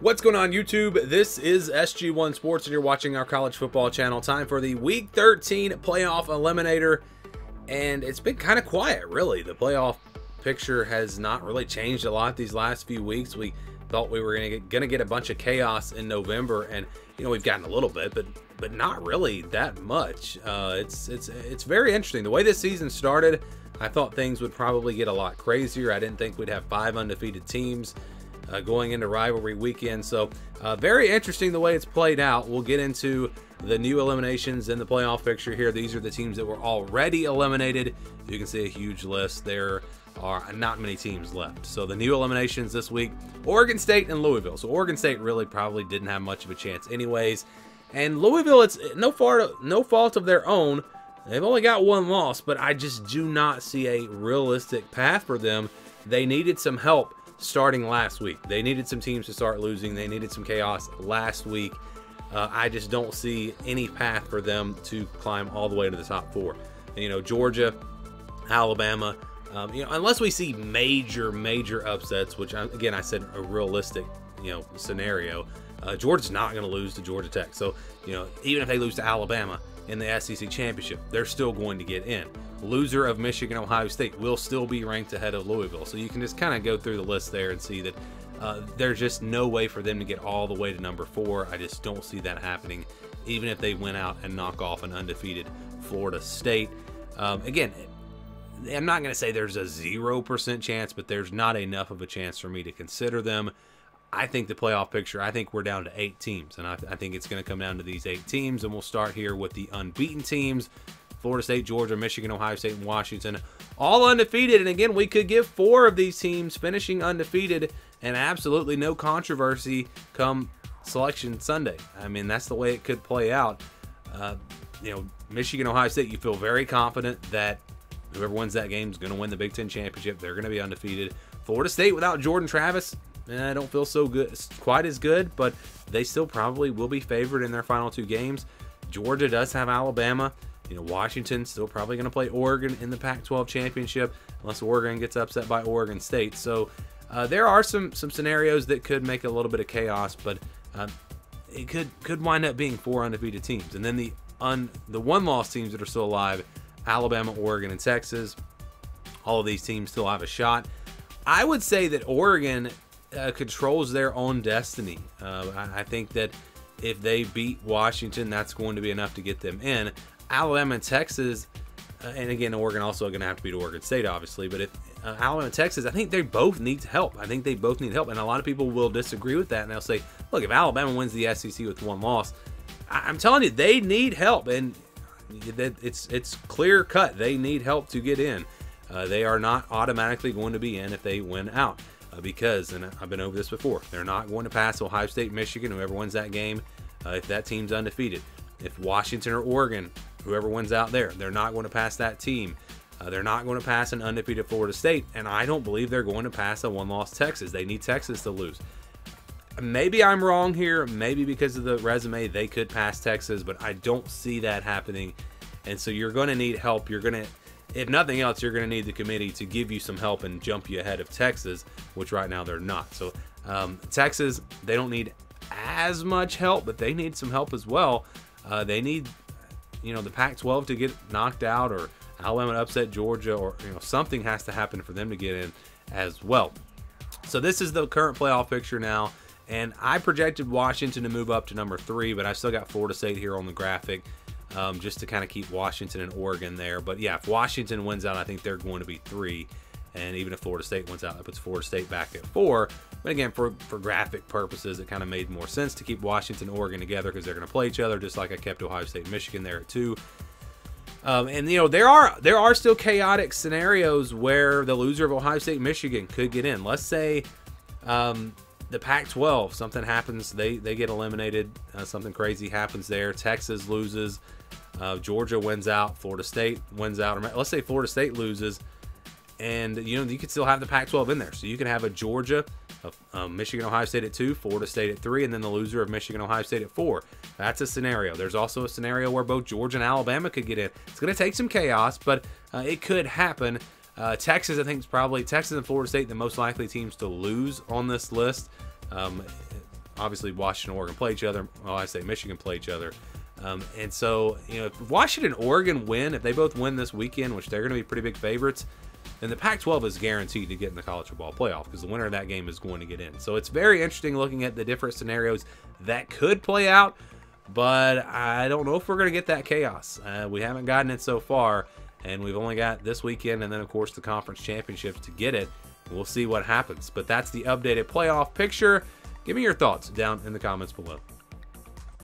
What's going on, YouTube? This is SG1 Sports and you're watching our college football channel. Time for the Week 13 playoff eliminator, and it's been kind of quiet, really. The playoff picture has not really changed a lot these last few weeks. We thought we were gonna get a bunch of chaos in November, and we've gotten a little bit, but not really that much. It's very interesting the way this season started. I thought things would probably get a lot crazier. I didn't think we'd have 5 undefeated teams going into rivalry weekend. So very interesting the way it's played out. We'll get into the new eliminations in the playoff picture here. These are the teams that were already eliminated. You can see a huge list. There are not many teams left. So the new eliminations this week: Oregon State and Louisville. So Oregon State really probably didn't have much of a chance anyways, and Louisville, it's no fault of their own. They've only got 1 loss, but I just do not see a realistic path for them. They needed some help starting last week. They needed some teams to start losing. They needed some chaos last week. I just don't see any path for them to climb all the way to the top 4. And, Georgia, Alabama, unless we see major upsets, which again, I said a realistic, scenario. Georgia's not going to lose to Georgia Tech. So, even if they lose to Alabama in the SEC championship, they're still going to get in. Loser of Michigan, Ohio State will still be ranked ahead of Louisville. So you can just kind of go through the list there and see that there's just no way for them to get all the way to number 4. I just don't see that happening, even if they went out and knock off an undefeated Florida State. Again, I'm not going to say there's a 0% chance, but there's not enough of a chance for me to consider them. I think the playoff picture, I think we're down to 8 teams, and I think it's going to come down to these 8 teams, and we'll start here with the unbeaten teams: Florida State, Georgia, Michigan, Ohio State, and Washington, all undefeated. And again, we could give 4 of these teams finishing undefeated and absolutely no controversy come Selection Sunday. I mean, that's the way it could play out. Michigan, Ohio State, you feel very confident that whoever wins that game is going to win the Big Ten championship. They're going to be undefeated. Florida State without Jordan Travis, I don't feel so good, quite as good, but they still probably will be favored in their final 2 games. Georgia does have Alabama. Washington's still probably going to play Oregon in the Pac-12 championship, unless Oregon gets upset by Oregon State. So there are some scenarios that could make a little bit of chaos, but it could wind up being 4 undefeated teams. And then the 1-loss teams that are still alive: Alabama, Oregon, and Texas. All of these teams still have a shot. I would say that Oregon controls their own destiny. I think that if they beat Washington, that's going to be enough to get them in. Alabama and Texas, and again, Oregon also going to have to beat Oregon State, obviously. But if Alabama and Texas, I think they both need help. I think they both need help, and a lot of people will disagree with that, and they'll say, look, if Alabama wins the SEC with 1 loss, I'm telling you, they need help, and it's clear cut. They need help to get in. They are not automatically going to be in if they win out, because, and I've been over this before, they're not going to pass Ohio State, Michigan, whoever wins that game, if that team's undefeated. If Washington or Oregon, whoever wins out there, they're not going to pass that team. They're not going to pass an undefeated Florida State, and I don't believe they're going to pass a 1-loss Texas. They need Texas to lose. Maybe I'm wrong here. Maybe because of the resume, they could pass Texas, but I don't see that happening. And so you're going to need help. You're going to, if nothing else, you're going to need the committee to give you some help and jump you ahead of Texas, which right now they're not. So Texas, they don't need as much help, but they need some help as well. They need, the Pac-12 to get knocked out, or Alabama to upset Georgia, or something has to happen for them to get in as well. So this is the current playoff picture now, and I projected Washington to move up to number 3, but I still got Florida State here on the graphic, just to kind of keep Washington and Oregon there. But yeah, if Washington wins out, I think they're going to be 3. And even if Florida State wins out, that puts Florida State back at 4. But again, for graphic purposes, it kind of made more sense to keep Washington and Oregon together, because they're going to play each other, just like I kept Ohio State and Michigan there at 2. And there are still chaotic scenarios where the loser of Ohio State and Michigan could get in. Let's say the Pac-12, something happens, they get eliminated, something crazy happens there. Texas loses, Georgia wins out, Florida State wins out. Or let's say Florida State loses, and you could still have the Pac-12 in there. So you can have a Georgia, Michigan, Ohio State at 2, Florida State at 3, and then the loser of Michigan, Ohio State at 4. That's a scenario. There's also a scenario where both Georgia and Alabama could get in. It's going to take some chaos, but it could happen. Texas, I think, is probably Texas and Florida State the most likely teams to lose on this list. obviously Washington and Oregon play each other. Well, I say Michigan play each other. And so, if Washington and Oregon win, if they both win this weekend, which they're going to be pretty big favorites, then the Pac-12 is guaranteed to get in the college football playoff because the winner of that game is going to get in. So it's very interesting looking at the different scenarios that could play out, but I don't know if we're going to get that chaos. We haven't gotten it so far, and we've only got this weekend and then, of course, the conference championships to get it. We'll see what happens. But that's the updated playoff picture. Give me your thoughts down in the comments below.